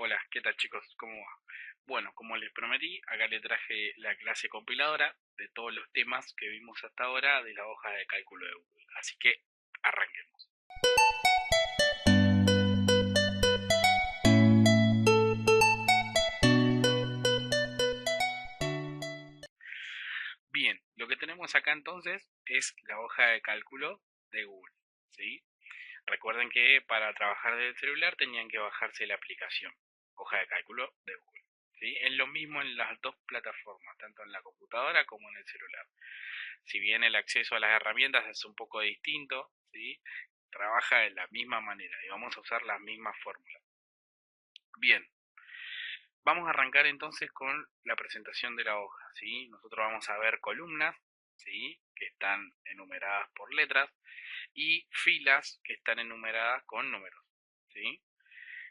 Hola, ¿qué tal chicos? ¿Cómo va? Bueno, como les prometí, acá les traje la clase compiladora de todos los temas que vimos hasta ahora de la hoja de cálculo de Google. Así que arranquemos. Bien, lo que tenemos acá entonces es la hoja de cálculo de Google, ¿sí? Recuerden que para trabajar desde el celular tenían que bajarse la aplicación, hoja de cálculo de Google, ¿sí? Es lo mismo en las dos plataformas, tanto en la computadora como en el celular. Si bien el acceso a las herramientas es un poco distinto, ¿sí? Trabaja de la misma manera y vamos a usar la misma fórmula. Bien, vamos a arrancar entonces con la presentación de la hoja, ¿sí? Nosotros vamos a ver columnas, ¿sí? Que están enumeradas por letras y filas que están enumeradas con números, ¿sí?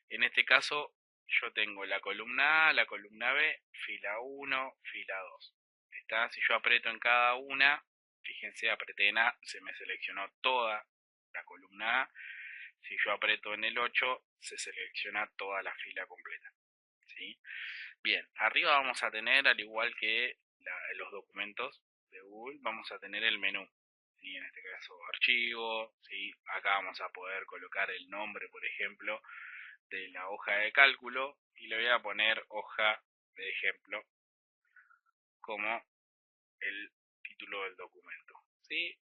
En este caso yo tengo la columna A, la columna B, fila 1, fila 2. ¿Está? Si yo aprieto en cada una, fíjense, apreté en A, se me seleccionó toda la columna A. Si yo aprieto en el 8, se selecciona toda la fila completa, ¿sí? Bien, arriba vamos a tener, al igual que los documentos de Google, vamos a tener el menú. ¿Sí? En este caso, archivo, ¿sí? Acá vamos a poder colocar el nombre, por ejemplo, de la hoja de cálculo y le voy a poner hoja de ejemplo como el título del documento. ¿Sí?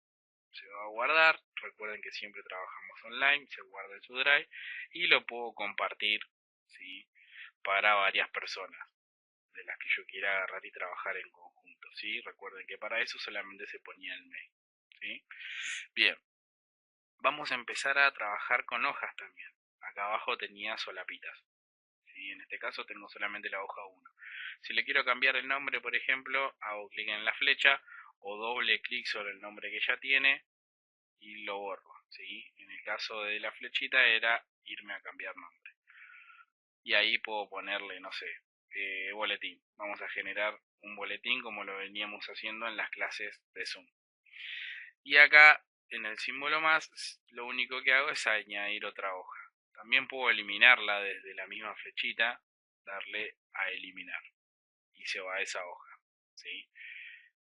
Se va a guardar, recuerden que siempre trabajamos online, se guarda en su drive y lo puedo compartir, ¿sí? Para varias personas de las que yo quiera agarrar y trabajar en conjunto, ¿sí? Recuerden que para eso solamente se ponía el mail, ¿sí? Bien, vamos a empezar a trabajar con hojas también. Acá abajo tenía solapitas, ¿sí? En este caso tengo solamente la hoja 1. Si le quiero cambiar el nombre, por ejemplo, hago clic en la flecha o doble clic sobre el nombre que ya tiene y lo borro, ¿sí? En el caso de la flechita era irme a cambiar nombre. Y ahí puedo ponerle, no sé, boletín. Vamos a generar un boletín como lo veníamos haciendo en las clases de Zoom. Y acá en el símbolo más, lo único que hago es añadir otra hoja. También puedo eliminarla desde la misma flechita, darle a eliminar y se va a esa hoja, ¿sí?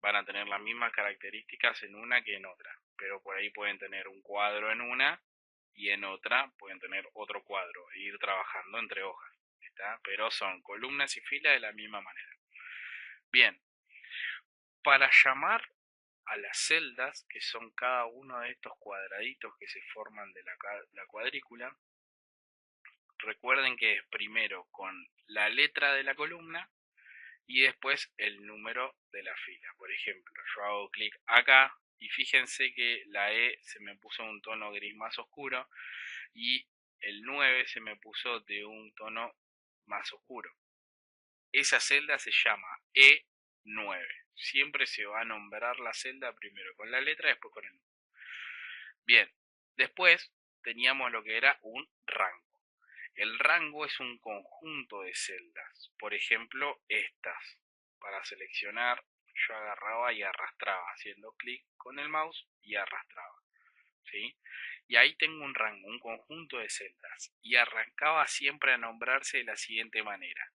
Van a tener las mismas características en una que en otra, pero por ahí pueden tener un cuadro en una y en otra pueden tener otro cuadro e ir trabajando entre hojas, ¿está? Pero son columnas y filas de la misma manera. Bien, para llamar a las celdas, que son cada uno de estos cuadraditos que se forman de la cuadrícula, recuerden que es primero con la letra de la columna y después el número de la fila. Por ejemplo, yo hago clic acá y fíjense que la E se me puso un tono gris más oscuro y el 9 se me puso de un tono más oscuro. Esa celda se llama E9. Siempre se va a nombrar la celda primero con la letra, después con el número. Bien, después teníamos lo que era un rango. El rango es un conjunto de celdas. Por ejemplo, estas. Para seleccionar, yo agarraba y arrastraba, haciendo clic con el mouse y arrastraba, ¿sí? Y ahí tengo un rango, un conjunto de celdas. Y arrancaba siempre a nombrarse de la siguiente manera.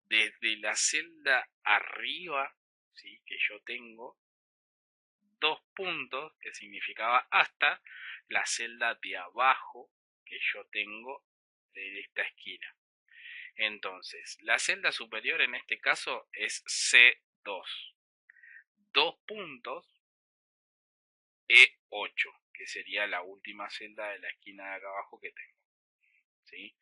Desde la celda arriba, ¿sí? Que yo tengo, dos puntos, que significaba hasta la celda de abajo que yo tengo de esta esquina. Entonces, la celda superior en este caso es C2. Dos puntos E8, que sería la última celda de la esquina de acá abajo que tengo, ¿sí?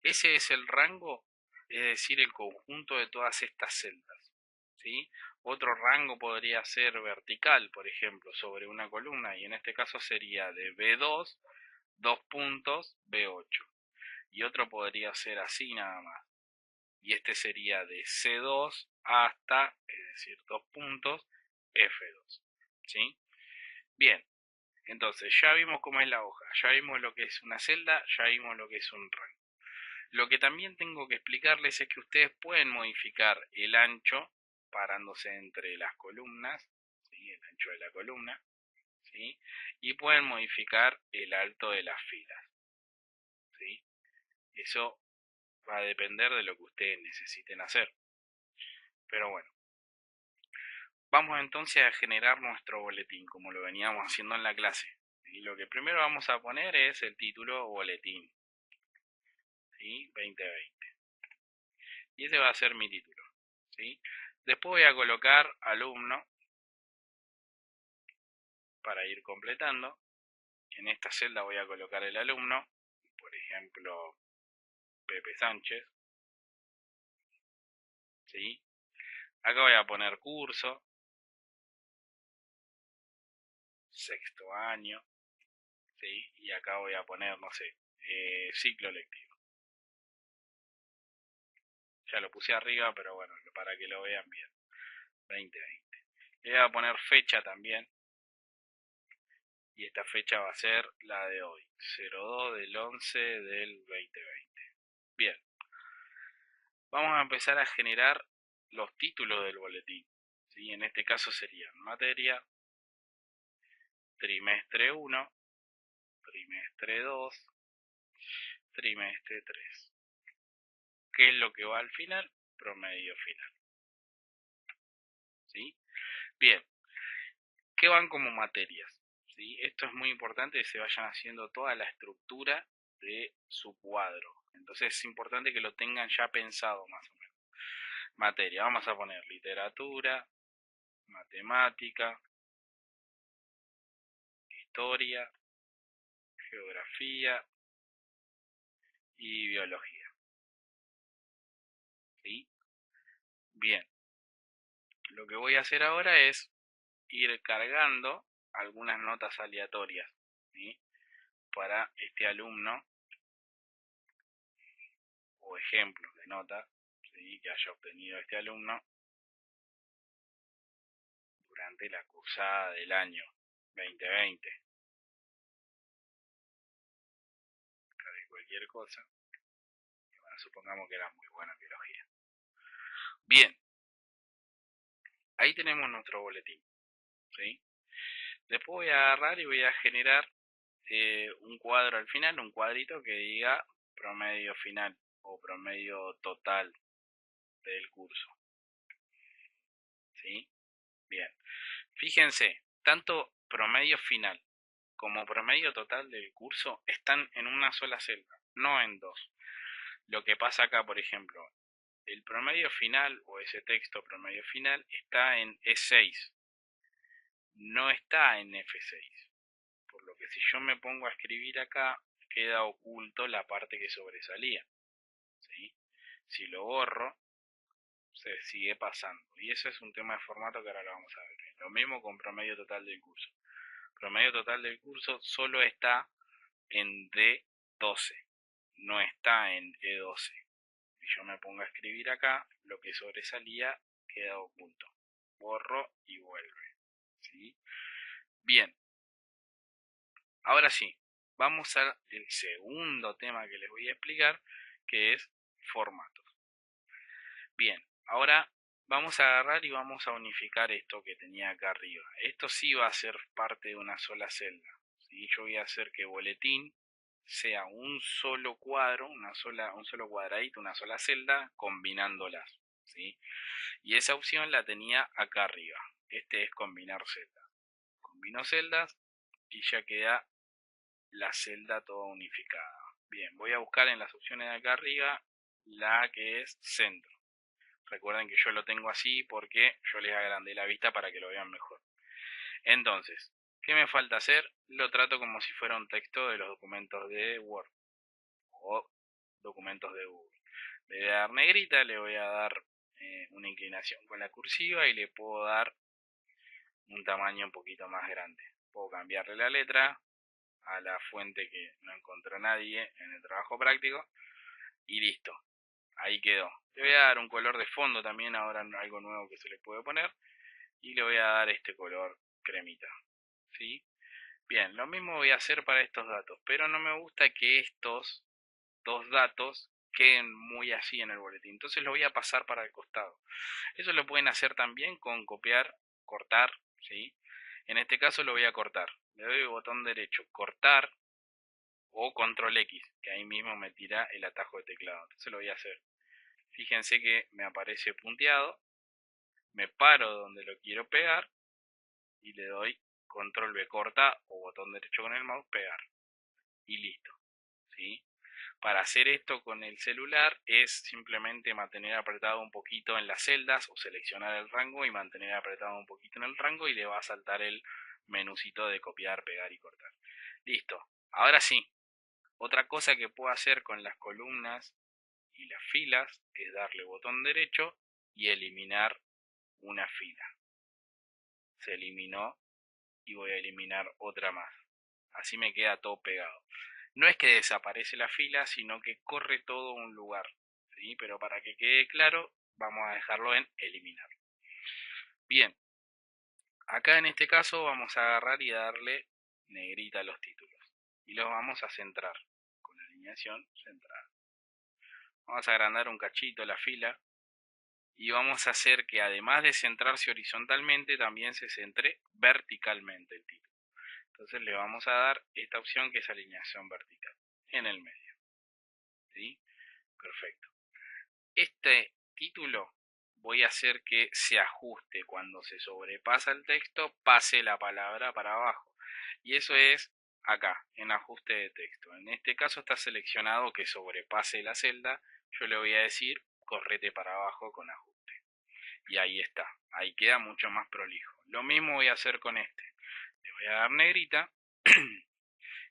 Ese es el rango, es decir, el conjunto de todas estas celdas, ¿sí? Otro rango podría ser vertical, por ejemplo, sobre una columna, y en este caso sería de B2, dos puntos, B8. Y otro podría ser así nada más. Y este sería de C2 hasta, es decir, dos puntos, F2, ¿sí? Bien, entonces ya vimos cómo es la hoja, ya vimos lo que es una celda, ya vimos lo que es un rango. Lo que también tengo que explicarles es que ustedes pueden modificar el ancho parándose entre las columnas, ¿sí? El ancho de la columna, ¿sí? Y pueden modificar el alto de las filas, ¿sí? Eso va a depender de lo que ustedes necesiten hacer. Pero bueno, vamos entonces a generar nuestro boletín, como lo veníamos haciendo en la clase. Y lo que primero vamos a poner es el título boletín, ¿sí? 2020. Y ese va a ser mi título, ¿sí? Después voy a colocar alumno para ir completando. En esta celda voy a colocar el alumno, por ejemplo, Pepe Sánchez, ¿sí? Acá voy a poner curso, sexto año, ¿sí? Y acá voy a poner, no sé, ciclo lectivo. Ya lo puse arriba, pero bueno, para que lo vean bien. 2020. Le voy a poner fecha también. Y esta fecha va a ser la de hoy, 02 del 11 del 2020. Bien, vamos a empezar a generar los títulos del boletín. ¿Sí? En este caso serían materia, trimestre 1, trimestre 2, trimestre 3. ¿Qué es lo que va al final? Promedio final. ¿Sí? Bien, ¿qué van como materias? ¿Sí? Esto es muy importante que se vayan haciendo toda la estructura de su cuadro. Entonces es importante que lo tengan ya pensado más o menos. Materia, vamos a poner literatura, matemática, historia, geografía y biología. ¿Sí? Bien, lo que voy a hacer ahora es ir cargando algunas notas aleatorias, ¿sí? Para este alumno o ejemplos de nota, ¿sí? Que haya obtenido este alumno durante la cursada del año 2020. Cargué cualquier cosa. Bueno, supongamos que era muy buena en biología. Bien, ahí tenemos nuestro boletín, ¿sí? Después voy a agarrar y voy a generar un cuadro al final, un cuadrito que diga promedio final o promedio total del curso. ¿Sí? Bien. Fíjense, tanto promedio final como promedio total del curso están en una sola celda, no en dos. Lo que pasa acá, por ejemplo, el promedio final o ese texto promedio final está en E6, no está en F6. Por lo que si yo me pongo a escribir acá, queda oculto la parte que sobresalía. ¿Sí? Si lo borro, se sigue pasando. Y eso es un tema de formato que ahora lo vamos a ver. Lo mismo con promedio total del curso. Promedio total del curso solo está en D12, no está en E12. Si yo me pongo a escribir acá, lo que sobresalía queda oculto. Borro y vuelve. ¿Sí? Bien, ahora sí, vamos al segundo tema que les voy a explicar, que es formatos. Bien, ahora vamos a agarrar y vamos a unificar esto que tenía acá arriba. Esto sí va a ser parte de una sola celda. ¿Sí? Yo voy a hacer que boletín sea un solo cuadro, un solo cuadradito, una sola celda, combinándolas. ¿Sí? Y esa opción la tenía acá arriba. Este es combinar celdas. Combino celdas y ya queda la celda toda unificada. Bien, voy a buscar en las opciones de acá arriba la que es centro. Recuerden que yo lo tengo así porque yo les agrandé la vista para que lo vean mejor. Entonces, ¿qué me falta hacer? Lo trato como si fuera un texto de los documentos de Word o documentos de Google. Le voy a dar negrita, le voy a dar una inclinación con la cursiva y le puedo dar un tamaño un poquito más grande. Puedo cambiarle la letra a la fuente que no encontró nadie en el trabajo práctico y listo. Ahí quedó. Le voy a dar un color de fondo también, ahora algo nuevo que se le puede poner. Y le voy a dar este color cremita. ¿Sí? Bien, lo mismo voy a hacer para estos datos, pero no me gusta que estos dos datos queden muy así en el boletín. Entonces lo voy a pasar para el costado. Eso lo pueden hacer también con copiar, cortar, ¿sí? En este caso lo voy a cortar. Le doy el botón derecho, cortar, o control X, que ahí mismo me tira el atajo de teclado. Entonces lo voy a hacer. Fíjense que me aparece punteado, me paro donde lo quiero pegar y le doy control B corta o botón derecho con el mouse, pegar. Y listo. ¿Sí? Para hacer esto con el celular es simplemente mantener apretado un poquito en las celdas o seleccionar el rango y mantener apretado un poquito en el rango y le va a saltar el menucito de copiar, pegar y cortar. Listo. Ahora sí, otra cosa que puedo hacer con las columnas y las filas es darle botón derecho y eliminar una fila. Se eliminó y voy a eliminar otra más. Así me queda todo pegado. No es que desaparece la fila, sino que corre todo un lugar. ¿Sí? Pero para que quede claro, vamos a dejarlo en eliminar. Bien, acá en este caso vamos a agarrar y darle negrita a los títulos. Y los vamos a centrar con la alineación centrada. Vamos a agrandar un cachito la fila y vamos a hacer que además de centrarse horizontalmente, también se centre verticalmente el título. Entonces le vamos a dar esta opción que es alineación vertical en el medio. ¿Sí? Perfecto. Este título voy a hacer que se ajuste cuando se sobrepasa el texto, pase la palabra para abajo. Y eso es acá, en ajuste de texto. En este caso está seleccionado que sobrepase la celda. Yo le voy a decir correte para abajo con ajuste. Y ahí está, ahí queda mucho más prolijo. Lo mismo voy a hacer con este. Le voy a dar negrita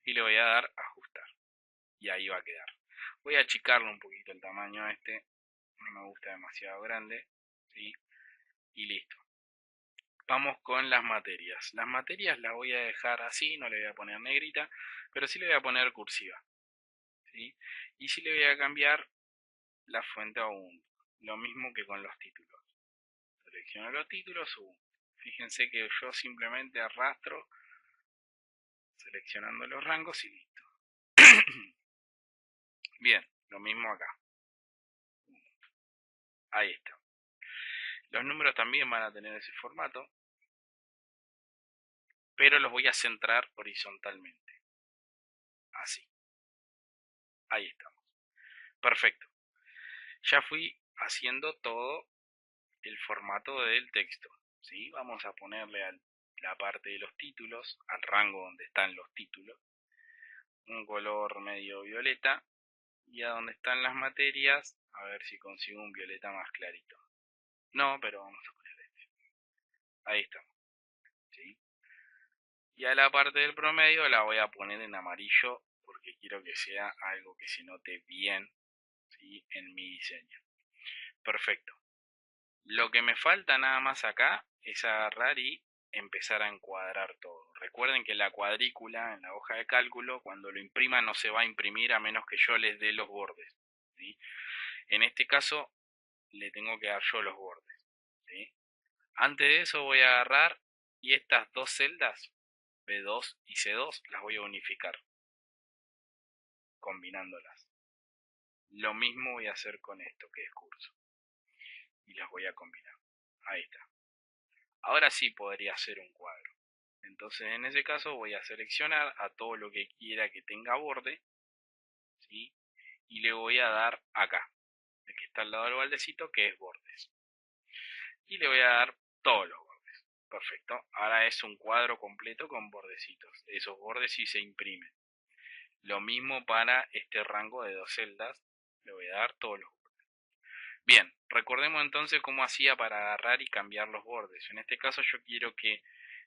y le voy a dar ajustar. Y ahí va a quedar. Voy a achicarle un poquito el tamaño a este. No me gusta demasiado grande. ¿Sí? Y listo. Vamos con las materias. Las materias las voy a dejar así, no le voy a poner negrita, pero sí le voy a poner cursiva. ¿Sí? Y sí le voy a cambiar la fuente a un. Lo mismo que con los títulos. Selecciono los títulos, subo. Fíjense que yo simplemente arrastro seleccionando los rangos y listo. Bien, lo mismo acá. Ahí está. Los números también van a tener ese formato, pero los voy a centrar horizontalmente. Así. Ahí estamos. Perfecto. Ya fui haciendo todo el formato del texto. ¿Sí? Vamos a ponerle a la parte de los títulos, al rango donde están los títulos, un color medio violeta. Y a donde están las materias, a ver si consigo un violeta más clarito. No, pero vamos a poner este. Ahí estamos. ¿Sí? Y a la parte del promedio la voy a poner en amarillo porque quiero que sea algo que se note bien, ¿sí? En mi diseño. Perfecto. Lo que me falta nada más acá es agarrar y empezar a encuadrar todo. Recuerden que la cuadrícula en la hoja de cálculo, cuando lo imprima, no se va a imprimir a menos que yo les dé los bordes. ¿Sí? En este caso, le tengo que dar yo los bordes. ¿Sí? Antes de eso voy a agarrar y estas dos celdas, B2 y C2, las voy a unificar, combinándolas. Lo mismo voy a hacer con esto que es curso. Y las voy a combinar. Ahí está. Ahora sí podría hacer un cuadro. Entonces en ese caso voy a seleccionar a todo lo que quiera que tenga borde. ¿Sí? Y le voy a dar acá, el que está al lado del baldecito, que es bordes. Y le voy a dar todos los bordes. Perfecto. Ahora es un cuadro completo con bordecitos. Esos bordes sí se imprimen. Lo mismo para este rango de dos celdas. Le voy a dar todos los bordes. Bien, recordemos entonces cómo hacía para agarrar y cambiar los bordes. En este caso yo quiero que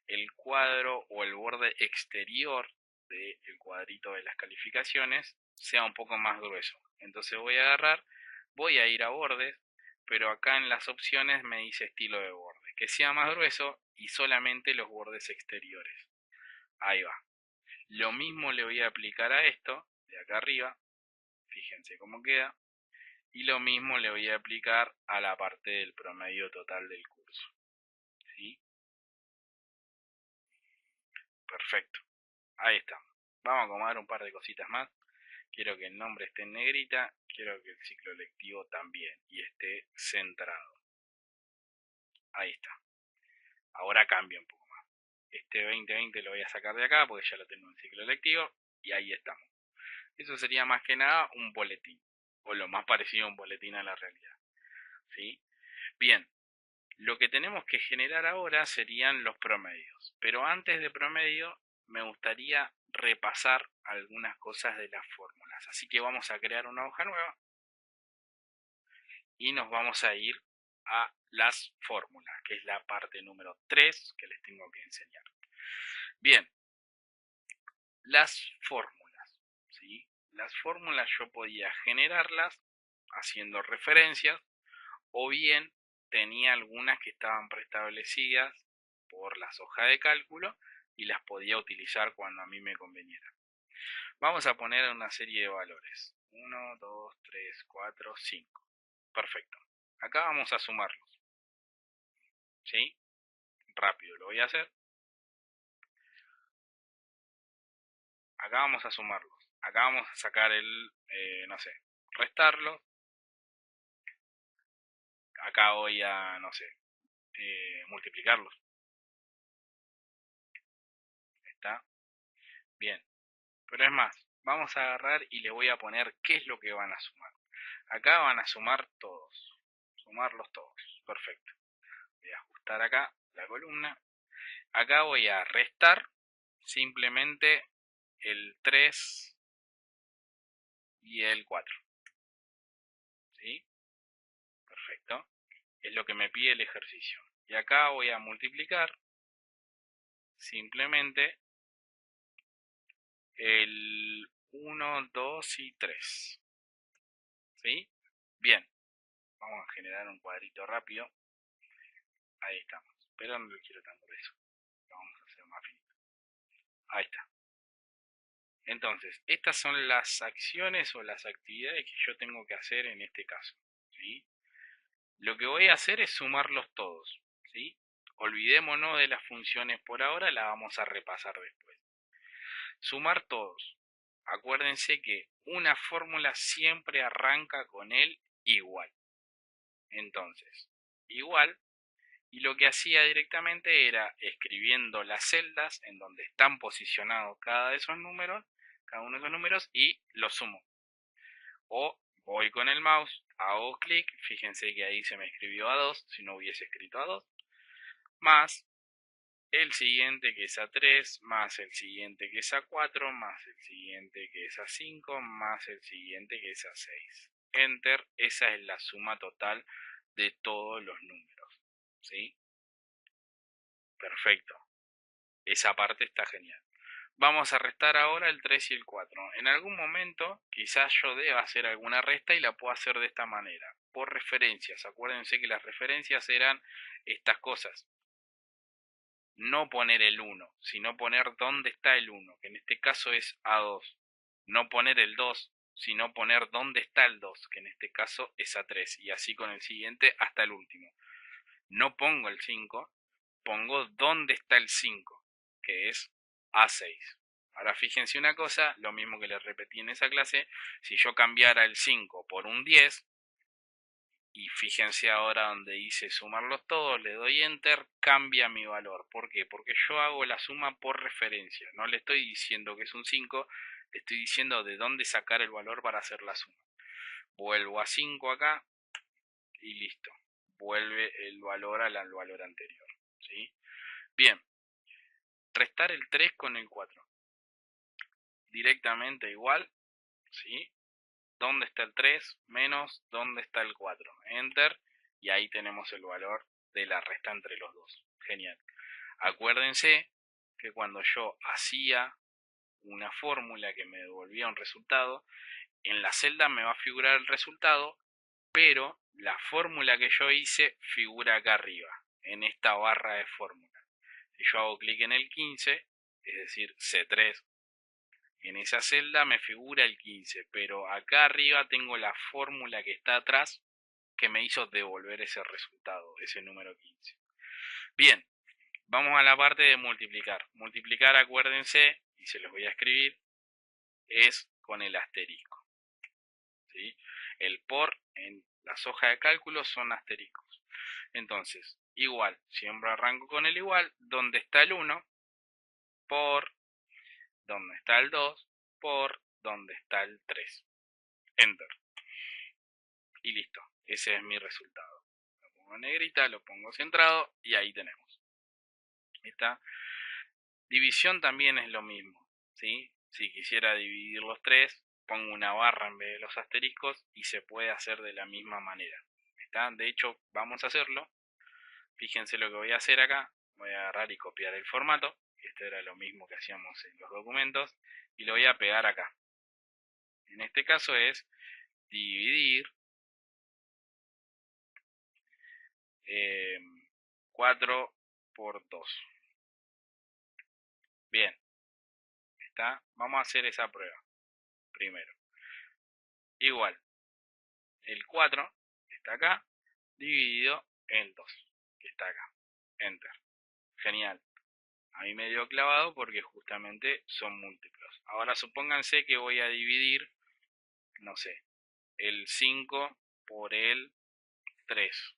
el cuadro o el borde exterior del cuadrito de las calificaciones sea un poco más grueso. Entonces voy a agarrar, voy a ir a bordes, pero acá en las opciones me dice estilo de borde, que sea más grueso y solamente los bordes exteriores. Ahí va. Lo mismo le voy a aplicar a esto, de acá arriba, fíjense cómo queda, y lo mismo le voy a aplicar a la parte del promedio total del curso. ¿Sí? Perfecto. Ahí está. Vamos a acomodar un par de cositas más. Quiero que el nombre esté en negrita, quiero que el ciclo lectivo también y esté centrado. Ahí está. Ahora cambia un poco más. Este 2020 lo voy a sacar de acá porque ya lo tengo en ciclo lectivo y ahí estamos. Eso sería más que nada un boletín, o lo más parecido a un boletín a la realidad, ¿sí? Bien, lo que tenemos que generar ahora serían los promedios, pero antes de promedio me gustaría repasar algunas cosas de las fórmulas, así que vamos a crear una hoja nueva y nos vamos a ir a las fórmulas, que es la parte número 3 que les tengo que enseñar. Bien, las fórmulas, ¿sí? Las fórmulas yo podía generarlas haciendo referencias o bien tenía algunas que estaban preestablecidas por las hojas de cálculo y las podía utilizar cuando a mí me conveniera. Vamos a poner una serie de valores. 1, 2, 3, 4, 5. Perfecto. Acá vamos a sumarlos. ¿Sí? Rápido lo voy a hacer. Acá vamos a sumarlos. Acá vamos a sacar el, no sé, restarlo. Acá voy a, no sé, multiplicarlos. ¿Está? Bien. Pero es más, vamos a agarrar y le voy a poner qué es lo que van a sumar. Acá van a sumar todos. Sumarlos todos. Perfecto. Voy a ajustar acá la columna. Acá voy a restar simplemente el 3 y el 4. ¿Sí? Perfecto. Es lo que me pide el ejercicio. Y acá voy a multiplicar simplemente el 1, 2 y 3. ¿Sí? Bien. Vamos a generar un cuadrito rápido. Ahí estamos. Pero no lo quiero tan grueso. Lo vamos a hacer más finito. Ahí está. Entonces, estas son las acciones o las actividades que yo tengo que hacer en este caso. ¿Sí? Lo que voy a hacer es sumarlos todos. ¿Sí? Olvidémonos de las funciones por ahora, las vamos a repasar después. Sumar todos. Acuérdense que una fórmula siempre arranca con el igual. Entonces, igual, y lo que hacía directamente era escribiendo las celdas en donde están posicionados cada de esos números, cada uno de esos números, y los sumo. O voy con el mouse, hago clic, fíjense que ahí se me escribió a 2, si no hubiese escrito a 2, más el siguiente que es a 3, más el siguiente que es a 4, más el siguiente que es a 5, más el siguiente que es a 6. Enter, esa es la suma total de todos los números. ¿Sí? Perfecto. Esa parte está genial. Vamos a restar ahora el 3 y el 4. En algún momento quizás yo deba hacer alguna resta y la puedo hacer de esta manera. Por referencias. Acuérdense que las referencias eran estas cosas. No poner el 1, sino poner dónde está el 1, que en este caso es A2. No poner el 2, sino poner dónde está el 2, que en este caso es A3. Y así con el siguiente hasta el último. No pongo el 5, pongo dónde está el 5, que es A6. Ahora fíjense una cosa, lo mismo que les repetí en esa clase, si yo cambiara el 5 por un 10, y fíjense ahora donde dice sumarlos todos, le doy enter, cambia mi valor. ¿Por qué? Porque yo hago la suma por referencia. No le estoy diciendo que es un 5, le estoy diciendo de dónde sacar el valor para hacer la suma. Vuelvo a 5 acá y listo. Vuelve el valor al valor anterior. ¿Sí? Bien. Restar el 3 con el 4. Directamente igual. ¿Sí? ¿Dónde está el 3? Menos ¿dónde está el 4? Enter. Y ahí tenemos el valor de la resta entre los dos. Genial. Acuérdense que cuando yo hacía una fórmula que me devolvía un resultado, en la celda me va a figurar el resultado, pero la fórmula que yo hice figura acá arriba, en esta barra de fórmula. Si yo hago clic en el 15, es decir, C3, en esa celda me figura el 15, pero acá arriba tengo la fórmula que está atrás que me hizo devolver ese resultado, ese número 15. Bien, vamos a la parte de multiplicar. Multiplicar, acuérdense, y se los voy a escribir, es con el asterisco. ¿Sí? El por en las hojas de cálculo son asteriscos. Entonces, igual, siempre arranco con el igual, donde está el 1, por, donde está el 2, por, donde está el 3. Enter. Y listo. Ese es mi resultado. Lo pongo en negrita, lo pongo centrado y ahí tenemos. ¿Está? División también es lo mismo. ¿Sí? Si quisiera dividir los 3, pongo una barra en vez de los asteriscos y se puede hacer de la misma manera. ¿Está? De hecho, vamos a hacerlo. Fíjense lo que voy a hacer acá. Voy a agarrar y copiar el formato. Esto era lo mismo que hacíamos en los documentos. Y lo voy a pegar acá. En este caso es dividir 4 por 2. Bien, ¿está? Vamos a hacer esa prueba primero. Igual, el 4 está acá, dividido en 2, que está acá. Enter. Genial. A mí me dio clavado porque justamente son múltiplos. Ahora supónganse que voy a dividir, no sé, el 5 por el 3.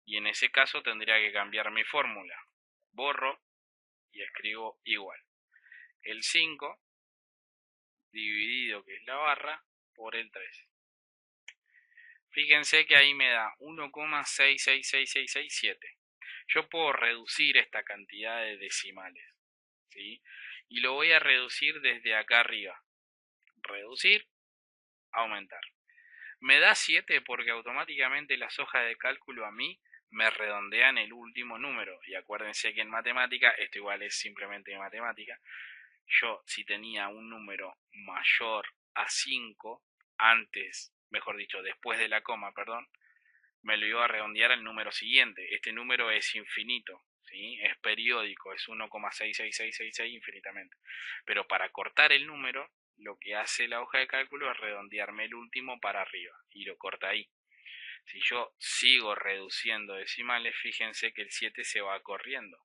Y en ese caso tendría que cambiar mi fórmula. Borro y escribo igual. El 5 dividido, que es la barra, por el 3. Fíjense que ahí me da 1,666667. Yo puedo reducir esta cantidad de decimales, ¿sí? Y lo voy a reducir desde acá arriba. Reducir, aumentar. Me da 7 porque automáticamente las hojas de cálculo a mí me redondean el último número. Y acuérdense que en matemática, esto igual es simplemente matemática, yo si tenía un número mayor a 5 antes, mejor dicho, después de la coma, perdón, me lo iba a redondear al número siguiente. Este número es infinito, ¿sí? Es periódico, es 1,66666 infinitamente. Pero para cortar el número, lo que hace la hoja de cálculo es redondearme el último para arriba y lo corta ahí. Si yo sigo reduciendo decimales, fíjense que el 7 se va corriendo.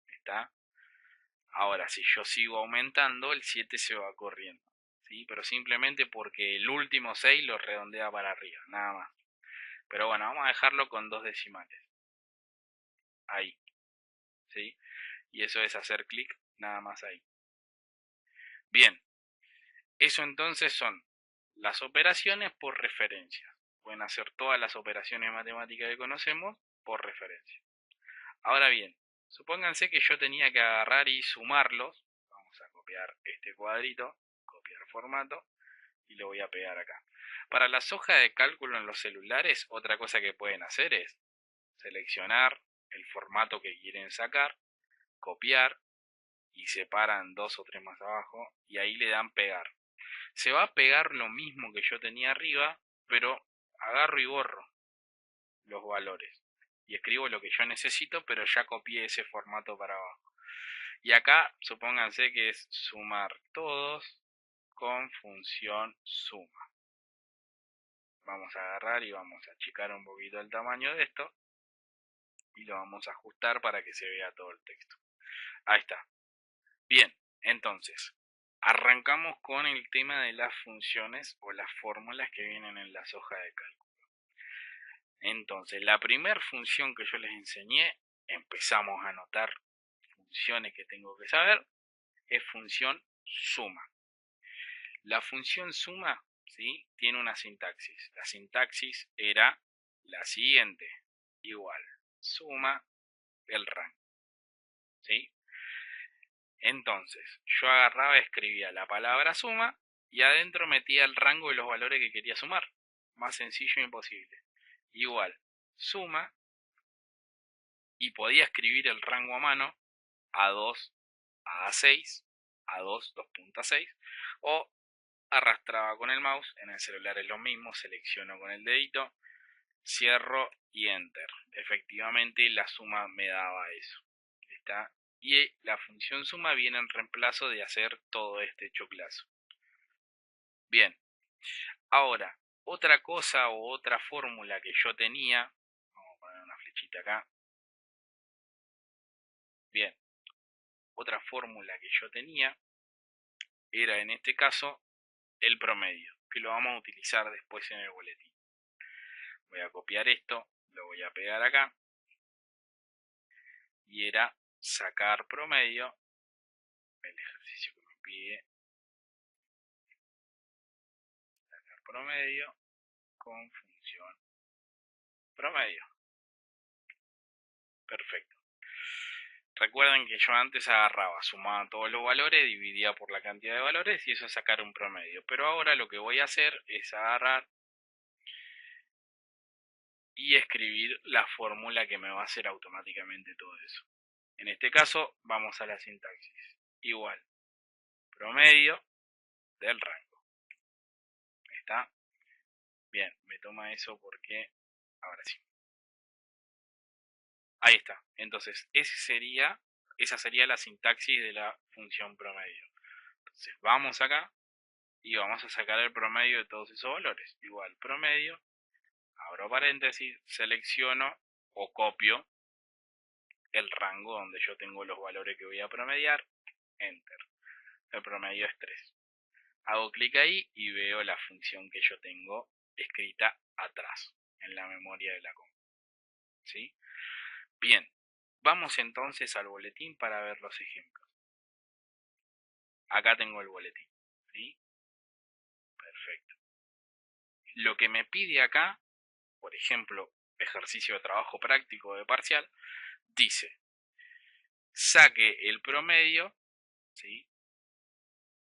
¿Está? Ahora, si yo sigo aumentando, el 7 se va corriendo. ¿Sí? Pero simplemente porque el último 6 lo redondea para arriba, nada más. Pero bueno, vamos a dejarlo con 2 decimales. Ahí. ¿Sí? Y eso es hacer clic nada más ahí. Bien. Eso entonces son las operaciones por referencia. Pueden hacer todas las operaciones matemáticas que conocemos por referencia. Ahora bien, supónganse que yo tenía que agarrar y sumarlos. Vamos a copiar este cuadrito, copiar formato y lo voy a pegar acá. Para las hojas de cálculo en los celulares, otra cosa que pueden hacer es seleccionar el formato que quieren sacar, copiar y separan 2 o 3 más abajo y ahí le dan pegar. Se va a pegar lo mismo que yo tenía arriba, pero agarro y borro los valores y escribo lo que yo necesito, pero ya copié ese formato para abajo. Y acá supónganse que es sumar todos con función suma. Vamos a agarrar y vamos a achicar un poquito el tamaño de esto y lo vamos a ajustar para que se vea todo el texto. Ahí está. Bien, entonces arrancamos con el tema de las funciones o las fórmulas que vienen en las hojas de cálculo. Entonces, la primera función que yo les enseñé, empezamos a anotar funciones que tengo que saber, es función suma. La función suma, ¿sí?, tiene una sintaxis. La sintaxis era la siguiente: igual, suma el rango, ¿sí? Entonces, yo agarraba, escribía la palabra suma y adentro metía el rango de los valores que quería sumar. Más sencillo imposible. Igual, suma, y podía escribir el rango a mano, A2, A6, A2, 2.6, o arrastraba con el mouse. En el celular es lo mismo, selecciono con el dedito, cierro y enter. Efectivamente la suma me daba eso. ¿Está? Y la función suma viene en reemplazo de hacer todo este choclazo. Bien, ahora, otra cosa o otra fórmula que yo tenía, vamos a poner una flechita acá. Bien, otra fórmula que yo tenía era en este caso el promedio, que lo vamos a utilizar después en el boletín. Voy a copiar esto, lo voy a pegar acá, y era sacar promedio, el ejercicio que me pide, promedio con función promedio. Perfecto. Recuerden que yo antes agarraba, sumaba todos los valores, dividía por la cantidad de valores y eso es sacar un promedio. Pero ahora lo que voy a hacer es agarrar y escribir la fórmula que me va a hacer automáticamente todo eso. En este caso vamos a la sintaxis. Igual, promedio del rango. ¿Está? Bien, me toma eso porque... Ahora sí. Ahí está. Entonces, esa sería la sintaxis de la función promedio. Entonces, vamos acá y vamos a sacar el promedio de todos esos valores. Igual, promedio, abro paréntesis, selecciono o copio el rango donde yo tengo los valores que voy a promediar, enter. El promedio es 3. Hago clic ahí y veo la función que yo tengo escrita atrás, en la memoria de la compu. ¿Sí? Bien, vamos entonces al boletín para ver los ejemplos. Acá tengo el boletín. ¿Sí? Perfecto. Lo que me pide acá, por ejemplo, ejercicio de trabajo práctico de parcial, dice, saque el promedio, ¿sí?,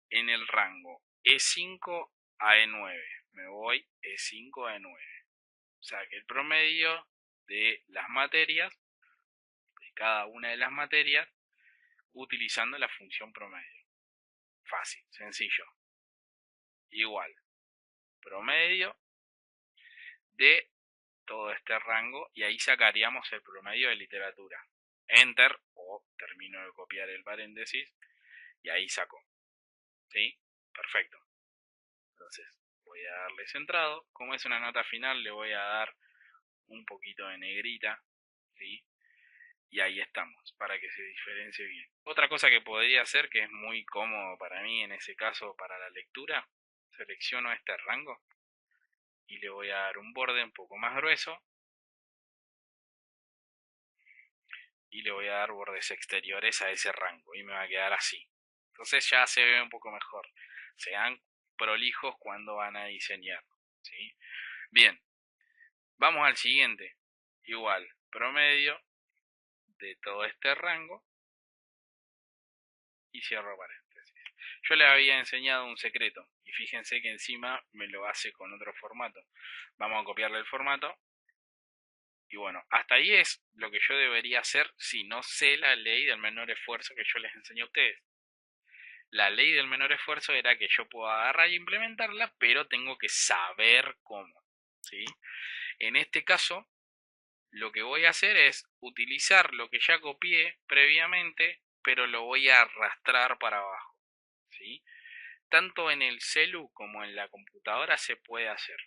en el rango E5 a E9. Me voy E5 a E9. Saque el promedio de las materias, de cada una de las materias, utilizando la función promedio. Fácil, sencillo. Igual, promedio de todo este rango y ahí sacaríamos el promedio de literatura. Enter o termino de copiar el paréntesis y ahí saco. ¿Sí? Perfecto. Entonces voy a darle centrado. Como es una nota final le voy a dar un poquito de negrita. ¿Sí? Y ahí estamos, para que se diferencie bien. Otra cosa que podría hacer, que es muy cómodo para mí en ese caso para la lectura, selecciono este rango y le voy a dar un borde un poco más grueso y le voy a dar bordes exteriores a ese rango y me va a quedar así. Entonces ya se ve un poco mejor. Sean prolijos cuando van a diseñar. ¿Sí? Bien, vamos al siguiente. Igual, promedio de todo este rango y cierro paréntesis. Yo les había enseñado un secreto y fíjense que encima me lo hace con otro formato. Vamos a copiarle el formato. Y bueno, hasta ahí es lo que yo debería hacer si no sé la ley del menor esfuerzo que yo les enseñé a ustedes. La ley del menor esfuerzo era que yo puedo agarrar y implementarla, pero tengo que saber cómo. ¿Sí? En este caso, lo que voy a hacer es utilizar lo que ya copié previamente, pero lo voy a arrastrar para abajo. ¿Sí? Tanto en el celu como en la computadora se puede hacer.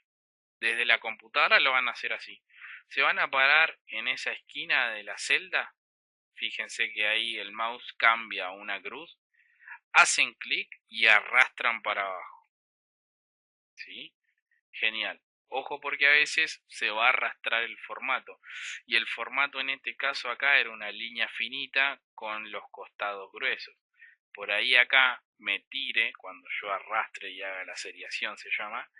Desde la computadora lo van a hacer así. Se van a parar en esa esquina de la celda. Fíjense que ahí el mouse cambia a una cruz. Hacen clic y arrastran para abajo. ¿Sí? Genial. Ojo porque a veces se va a arrastrar el formato. Y el formato en este caso acá era una línea finita con los costados gruesos. Por ahí acá me tire, cuando yo arrastre y haga la seriación se llama,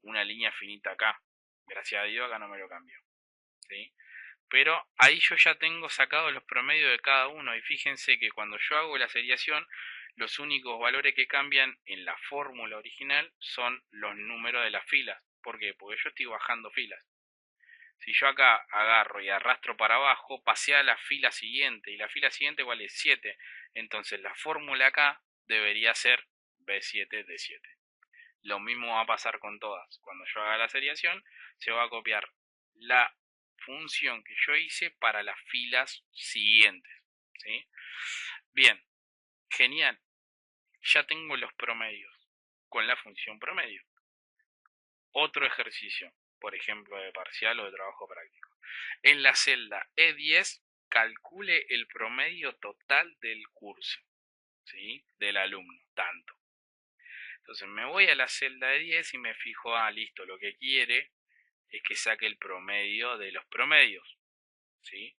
una línea finita acá. Gracias a Dios acá no me lo cambió. ¿Sí? Pero ahí yo ya tengo sacado los promedios de cada uno y fíjense que cuando yo hago la seriación los únicos valores que cambian en la fórmula original son los números de las filas. ¿Por qué? Porque yo estoy bajando filas. Si yo acá agarro y arrastro para abajo, pasé a la fila siguiente y la fila siguiente ¿cuál es? 7. Entonces la fórmula acá debería ser B7D7. Lo mismo va a pasar con todas. Cuando yo haga la seriación, se va a copiar la función que yo hice para las filas siguientes. ¿Sí? Bien, genial. Ya tengo los promedios con la función promedio. Otro ejercicio, por ejemplo, de parcial o de trabajo práctico. En la celda E10, calcule el promedio total del curso, ¿sí? Del alumno, tanto. Entonces me voy a la celda de 10 y me fijo, listo, lo que quiere es que saque el promedio de los promedios, ¿sí?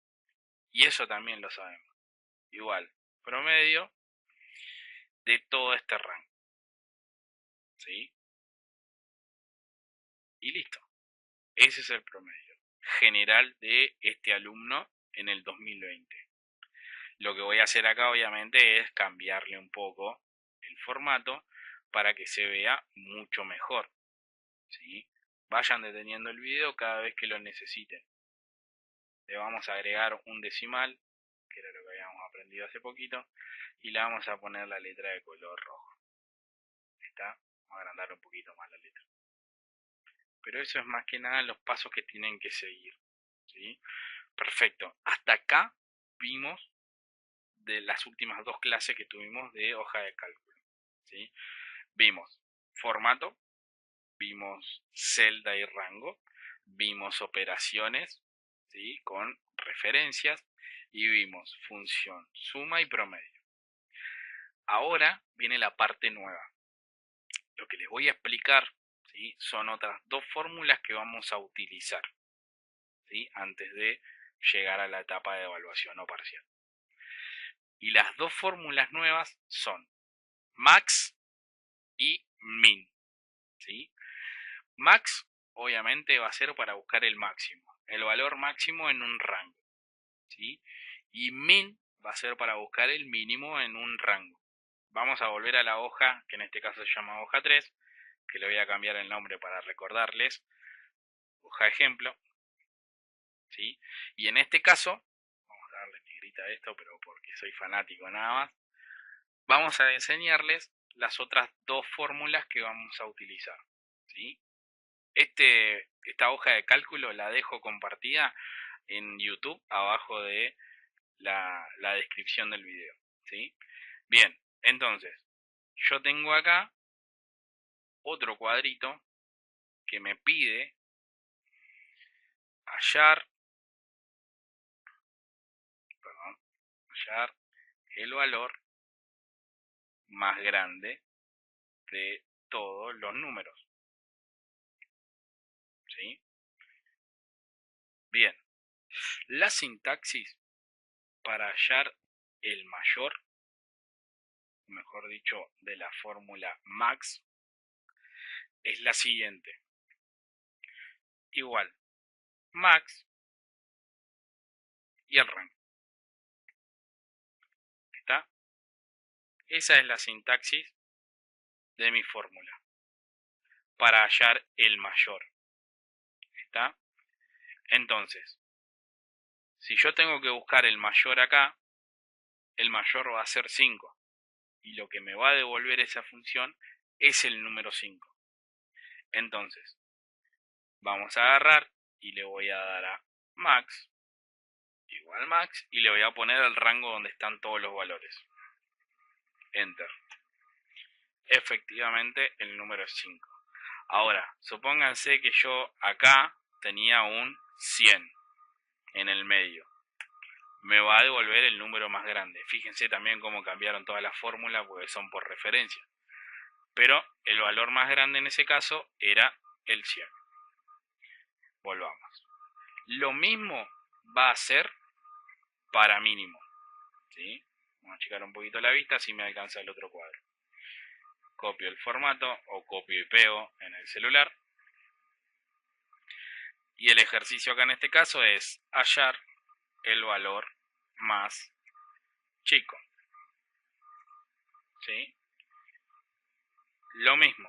Y eso también lo sabemos. Igual, promedio de todo este rango, ¿sí? Y listo. Ese es el promedio general de este alumno en el 2020. Lo que voy a hacer acá obviamente es cambiarle un poco el formato para que se vea mucho mejor, ¿sí? Vayan deteniendo el video cada vez que lo necesiten. Le vamos a agregar un decimal, que era lo que habíamos aprendido hace poquito, y le vamos a poner la letra de color rojo. ¿Está? Vamos a agrandar un poquito más la letra. Pero eso es más que nada los pasos que tienen que seguir, ¿sí? Perfecto. Hasta acá vimos de las últimas dos clases que tuvimos de hoja de cálculo, ¿sí? Vimos formato, vimos celda y rango, vimos operaciones, ¿sí? Con referencias, y vimos función, suma y promedio. Ahora viene la parte nueva. Lo que les voy a explicar, ¿sí? Son otras dos fórmulas que vamos a utilizar, ¿sí? Antes de llegar a la etapa de evaluación o parcial. Y las dos fórmulas nuevas son max y min, ¿sí? Max obviamente va a ser para buscar el máximo, el valor máximo en un rango, ¿sí? Y min va a ser para buscar el mínimo en un rango. Vamos a volver a la hoja, que en este caso se llama hoja 3, que le voy a cambiar el nombre para recordarles. Hoja ejemplo, ¿sí? Y en este caso, vamos a darle negrita a esto, pero porque soy fanático nada más, vamos a enseñarles las otras dos fórmulas que vamos a utilizar, ¿sí? Esta hoja de cálculo la dejo compartida en YouTube abajo de la descripción del video, ¿sí? Bien, entonces, yo tengo acá otro cuadrito que me pide hallar el valor más grande de todos los números, ¿sí? Bien, la sintaxis para hallar el mayor, mejor dicho, de la fórmula max, es la siguiente. Igual, max y el rango. ¿Está? Esa es la sintaxis de mi fórmula para hallar el mayor. ¿Está? Entonces, si yo tengo que buscar el mayor acá, el mayor va a ser 5. Y lo que me va a devolver esa función es el número 5. Entonces, vamos a agarrar y le voy a dar a max, igual max, y le voy a poner el rango donde están todos los valores. Enter. Efectivamente, el número es 5. Ahora, supónganse que yo acá tenía un 100 en el medio. Me va a devolver el número más grande. Fíjense también cómo cambiaron todas las fórmulas porque son por referencia. Pero el valor más grande en ese caso era el 100. Volvamos. Lo mismo va a ser para mínimo, ¿sí? Vamos a achicar un poquito la vista si me alcanza el otro cuadro. Copio el formato o copio y pego en el celular. Y el ejercicio acá en este caso es hallar el valor más chico, ¿sí? Lo mismo,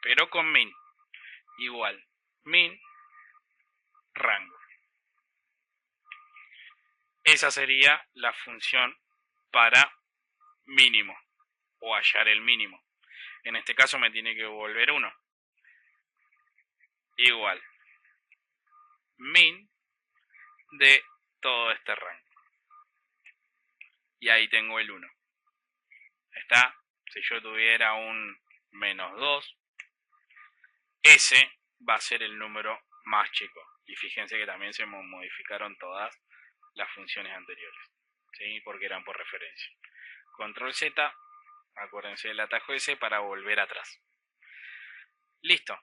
pero con min. Igual, min, rango. Esa sería la función para mínimo o hallar el mínimo. En este caso me tiene que devolver 1. Igual, min de todo este rango. Y ahí tengo el 1. ¿Está? Si yo tuviera un menos 2, ese va a ser el número más chico. Y fíjense que también se modificaron todas las funciones anteriores, ¿sí? Porque eran por referencia. Control Z, acuérdense del atajo S para volver atrás. Listo.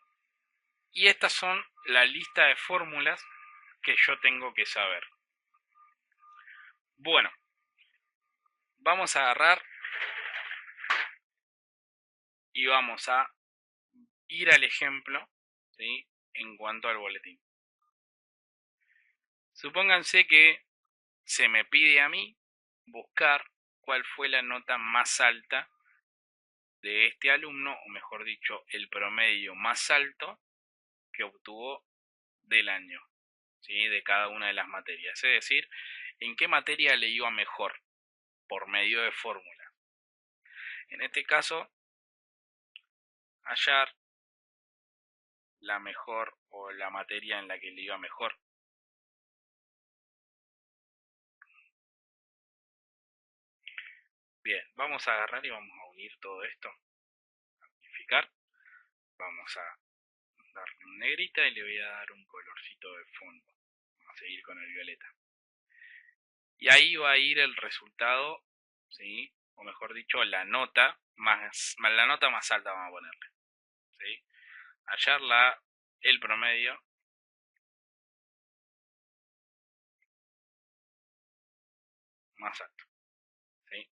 Y estas son la lista de fórmulas que yo tengo que saber. Bueno, vamos a agarrar y vamos a ir al ejemplo ¿sí? En cuanto al boletín. Supónganse que se me pide a mí buscar cuál fue la nota más alta de este alumno, o mejor dicho, el promedio más alto que obtuvo del año, ¿sí? De cada una de las materias. Es decir, en qué materia le iba mejor por medio de fórmula. En este caso, hallar la mejor o la materia en la que le iba mejor. Bien, vamos a agarrar y vamos a unir todo esto, amplificar. Vamos a darle un negrita y le voy a dar un colorcito de fondo. Vamos a seguir con el violeta. Y ahí va a ir el resultado, ¿sí? O mejor dicho, la nota más alta vamos a ponerle, ¿sí? Hallar el promedio más alto, ¿sí?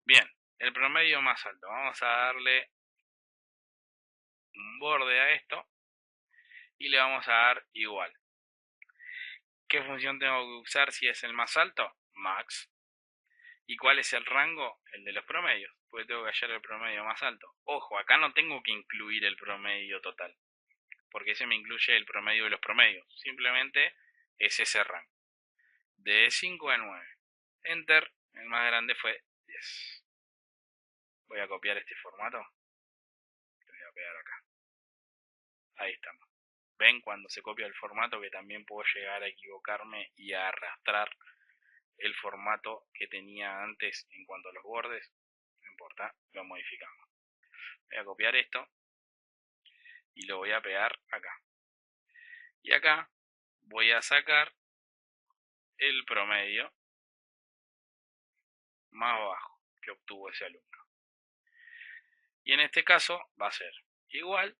Bien, el promedio más alto. Vamos a darle un borde a esto y le vamos a dar igual. ¿Qué función tengo que usar si es el más alto? Max. ¿Y cuál es el rango? El de los promedios, porque tengo que hallar el promedio más alto. Ojo, acá no tengo que incluir el promedio total, porque ese me incluye el promedio de los promedios. Simplemente es ese rango. De 5 a 9. Enter, el más grande fue 10. Voy a copiar este formato. Lo voy a pegar acá. Ahí estamos. Ven cuando se copia el formato que también puedo llegar a equivocarme y a arrastrar el formato que tenía antes en cuanto a los bordes. No importa, lo modificamos. Voy a copiar esto y lo voy a pegar acá. Y acá voy a sacar el promedio más bajo que obtuvo ese alumno. Y en este caso va a ser igual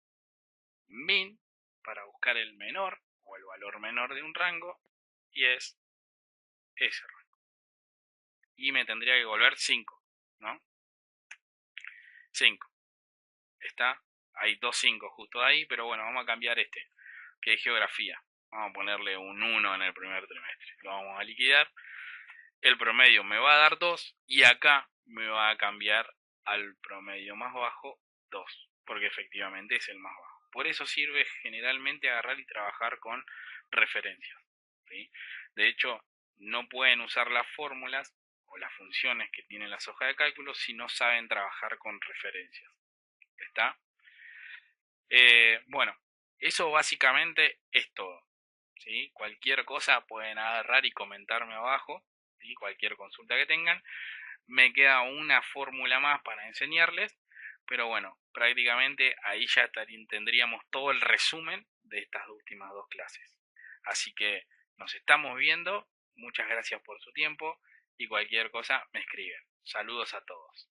min para buscar el menor o el valor menor de un rango, y es ese rango. Y me tendría que volver 5, ¿no? 5. Está, hay 2 5 justo ahí, pero bueno, vamos a cambiar este, que es geografía. Vamos a ponerle un 1 en el primer trimestre. Lo vamos a liquidar. El promedio me va a dar 2 y acá me va a cambiar al promedio más bajo 2, porque efectivamente es el más bajo. Por eso sirve generalmente agarrar y trabajar con referencias, ¿sí? De hecho, no pueden usar las fórmulas o las funciones que tienen las hojas de cálculo si no saben trabajar con referencias. ¿Está? Bueno, eso básicamente es todo, ¿sí? Cualquier cosa pueden agarrar y comentarme abajo, ¿sí? Cualquier consulta que tengan. Me queda una fórmula más para enseñarles, pero bueno, prácticamente ahí ya tendríamos todo el resumen de estas últimas 2 clases. Así que nos estamos viendo, muchas gracias por su tiempo y cualquier cosa me escriben. Saludos a todos.